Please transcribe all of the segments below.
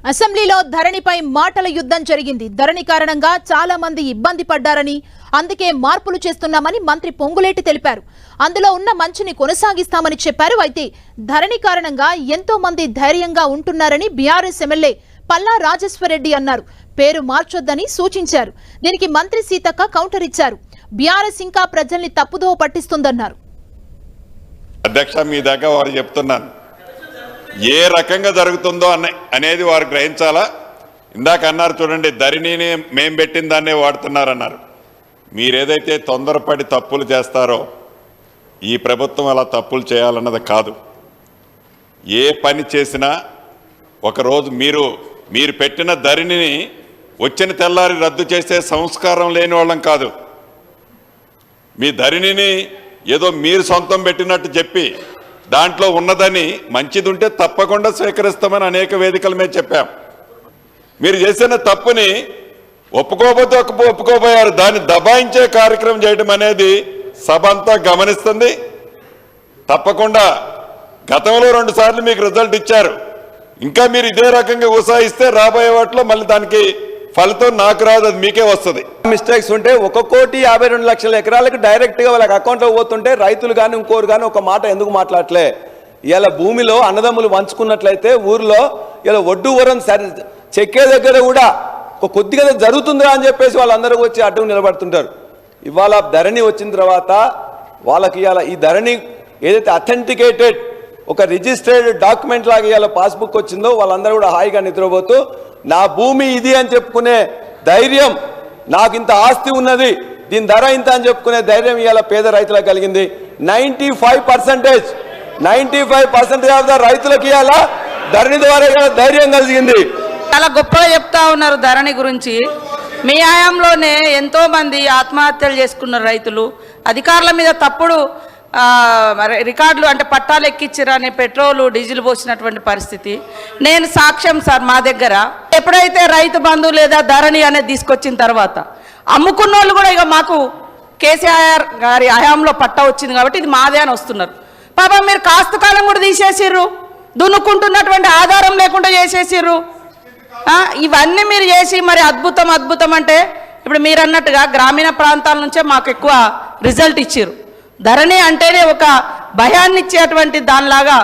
అసెంబ్లీలో ధరణిపై మాటల యుద్ధం జరిగింది. ధరణి కారణంగా చాలా మంది ఇబ్బంది పడ్డారని, అందుకే మార్పులు చేస్తున్నామని మంత్రి పొంగులేటి తెలిపారు. అందులో ఉన్న మంచిని కొనసాగిస్తామని చెప్పారు. అయితే ధరణి కారణంగా ఎంతో మంది ధైర్యంగా ఉంటున్నారని బీఆర్ఎస్ ఎమ్మెల్యే పల్లా రాజేశ్వరరెడ్డి అన్నారు. పేరు మార్చొద్దని సూచించారు. దీనికి మంత్రి సీతక్క కౌంటర్ ఇచ్చారు. బీఆర్ఎస్ ఇంకా ప్రజల్ని తప్పుదోవ పట్టిస్తుందన్నారు. అధ్యక్ష, మీ దగ్గర వారు చెప్తున్నాను, ఏ రకంగా జరుగుతుందో అనేది వారు గ్రహించాలా. ఇందాక అన్నారు చూడండి, ధరణిని మేం పెట్టిన దాన్నే వాడుతున్నారన్నారు. మీరేదైతే తొందరపడి తప్పులు చేస్తారో ఈ ప్రభుత్వం అలా తప్పులు చేయాలన్నది కాదు. ఏ పని చేసినా ఒకరోజు మీరు పెట్టిన ధరణిని వచ్చిన తెల్లారి రద్దు చేసే సంస్కారం లేని వాళ్ళం కాదు. మీ ధరణిని ఏదో మీరు సొంతం పెట్టినట్టు చెప్పి దాంట్లో ఉన్నదని మంచిది ఉంటే తప్పకుండా స్వీకరిస్తామని అనేక వేదికల మీద చెప్పాం. మీరు చేసిన తప్పుని ఒప్పుకోకపోతే ఒప్పుకోపోయారు. దాన్ని దబాయించే కార్యక్రమం చేయడం అనేది సభ అంతా గమనిస్తుంది. తప్పకుండా గతంలో 2 సార్లు మీకు రిజల్ట్ ఇచ్చారు. ఇంకా మీరు ఇదే రకంగా ఉత్సాహిస్తే రాబోయే వాటిలో మళ్ళీ దానికి ఫలితం నాకు రాదు, అది మీకే వస్తుంది. మిస్టేక్స్ ఉంటే 1,52,00,000 ఎకరాలకు డైరెక్ట్గా వాళ్ళకి అకౌంట్లో పోతుంటే రైతులు కానీ ఇంకోరు కానీ ఒక మాట ఎందుకు మాట్లాడలే? ఇలా భూమిలో అన్నదమ్ములు పంచుకున్నట్లయితే ఊర్లో ఇలా ఒడ్డు వరం చెక్కే దగ్గర కూడా కొద్దిగా జరుగుతుందా అని చెప్పేసి వాళ్ళందరూ వచ్చి అడ్డు నిలబడుతుంటారు. ఇవాళ ధరణి వచ్చిన తర్వాత వాళ్ళకి ఇవాళ ఈ ధరణి ఏదైతే అథెంటికేటెడ్ ఒక రిజిస్టర్డ్ డాక్యుమెంట్ లాగా ఇవాళ పాస్బుక్ వచ్చిందో వాళ్ళందరూ కూడా హాయిగా నిద్రపోతూ నా భూమి ఇది అని చెప్పుకునే ధైర్యం, నాకు ఇంత ఆస్తి ఉన్నది, దీని ధర ఇంత అని చెప్పుకునే ధైర్యం ఇవాళ పేద రైతులకు కలిగింది. 95% ఆఫ్ ద రైతులకి ఇవాళ ధరణి ద్వారా ధైర్యం కలిగింది. చాలా గొప్పగా చెప్తా ఉన్నారు ధరణి గురించి. మీ హయాంలోనే ఎంతో మంది ఆత్మహత్యలు చేసుకున్నారు రైతులు. అధికారుల మీద తప్పుడు రికార్డులు అంటే పట్టాలు ఎక్కించారని పెట్రోలు డీజిల్ పోసినటువంటి పరిస్థితి నేను సాక్ష్యం సార్. మా దగ్గర ఎప్పుడైతే రైతు బంధు లేదా ధరణి అనేది తీసుకొచ్చిన తర్వాత అమ్ముకున్న వాళ్ళు కూడా ఇక మాకు కేసీఆర్ గారి హయాంలో పట్టా వచ్చింది కాబట్టి ఇది మాదే అని వస్తున్నారు. పాపం మీరు కాస్త కాలం కూడా తీసేసిర్రు, దున్నుకుంటున్నటువంటి ఆధారం లేకుండా చేసేసిర్రు. ఇవన్నీ మీరు చేసి మరి అద్భుతం అంటే ఇప్పుడు మీరు అన్నట్టుగా గ్రామీణ ప్రాంతాల నుంచే మాకు ఎక్కువ రిజల్ట్ ఇచ్చారు. ధరణి అంటేనే ఒక భయాన్ని ఇచ్చేటువంటి దానిలాగా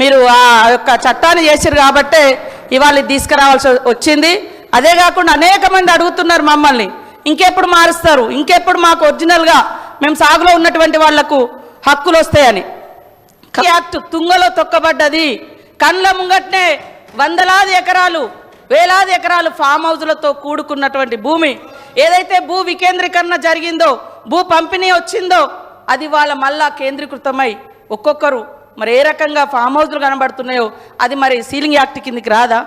మీరు ఆ యొక్క చట్టాన్ని చేశారు కాబట్టే ఇవాళ తీసుకురావాల్సి వచ్చింది. అదే కాకుండా అనేక మంది అడుగుతున్నారు మమ్మల్ని, ఇంకెప్పుడు మారుస్తారు, ఇంకెప్పుడు మాకు ఒరిజినల్గా మేము సాగులో ఉన్నటువంటి వాళ్లకు హక్కులు వస్తాయని. యాక్ట్ తుంగలో తొక్కబడ్డది. కండ్ల ముంగట్నే వందలాది ఎకరాలు వేలాది ఎకరాలు ఫామ్ హౌజులతో కూడుకున్నటువంటి భూమి ఏదైతే భూ వికేంద్రీకరణ జరిగిందో, భూ పంపిణీ వచ్చిందో అది వాళ్ళ మళ్ళా కేంద్రీకృతమై ఒక్కొక్కరు మరి ఏ రకంగా ఫామ్ హౌస్లు కనబడుతున్నాయో అది మరి సీలింగ్ యాక్ట్ కిందికి రాదా?